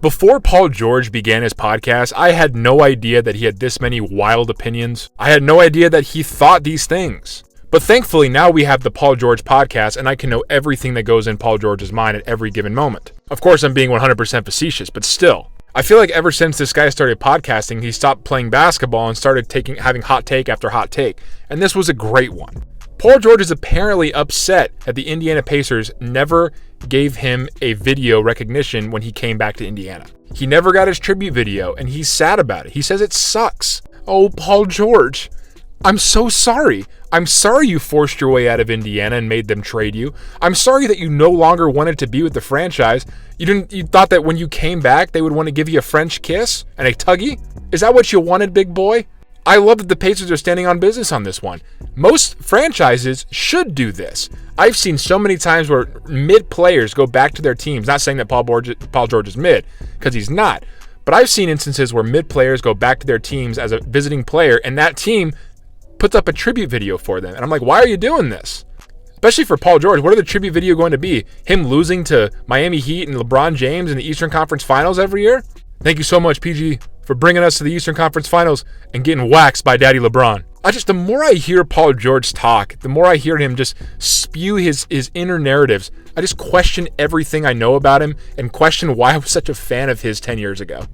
Before Paul George began his podcast, I had no idea that he had this many wild opinions. I had no idea that he thought these things. But thankfully, now we have the Paul George podcast, and I can know everything that goes in Paul George's mind at every given moment. Of course, I'm being 100% facetious, but still. I feel like ever since this guy started podcasting, he stopped playing basketball and started having hot take after hot take. And this was a great one. Paul George is apparently upset that the Indiana Pacers never gave him a video recognition when he came back to Indiana. He never got his tribute video, and he's sad about it. He says it sucks. Oh, Paul George, I'm so sorry. I'm sorry you forced your way out of Indiana and made them trade you. I'm sorry that you no longer wanted to be with the franchise. You thought that when you came back, they would want to give you a French kiss and a tuggy? Is that what you wanted, big boy? I love that the Pacers are standing on business on this one. Most franchises should do this. I've seen so many times where mid players go back to their teams. Not saying that Paul George is mid, because he's not. But I've seen instances where mid players go back to their teams as a visiting player, and that team puts up a tribute video for them. And I'm like, why are you doing this? Especially for Paul George, what are the tribute video going to be? Him losing to Miami Heat and LeBron James in the Eastern Conference Finals every year? Thank you so much, PG, for bringing us to the Eastern Conference Finals and getting waxed by Daddy LeBron. The more I hear Paul George talk, the more I hear him just spew his inner narratives, I just question everything I know about him and question why I was such a fan of his 10 years ago.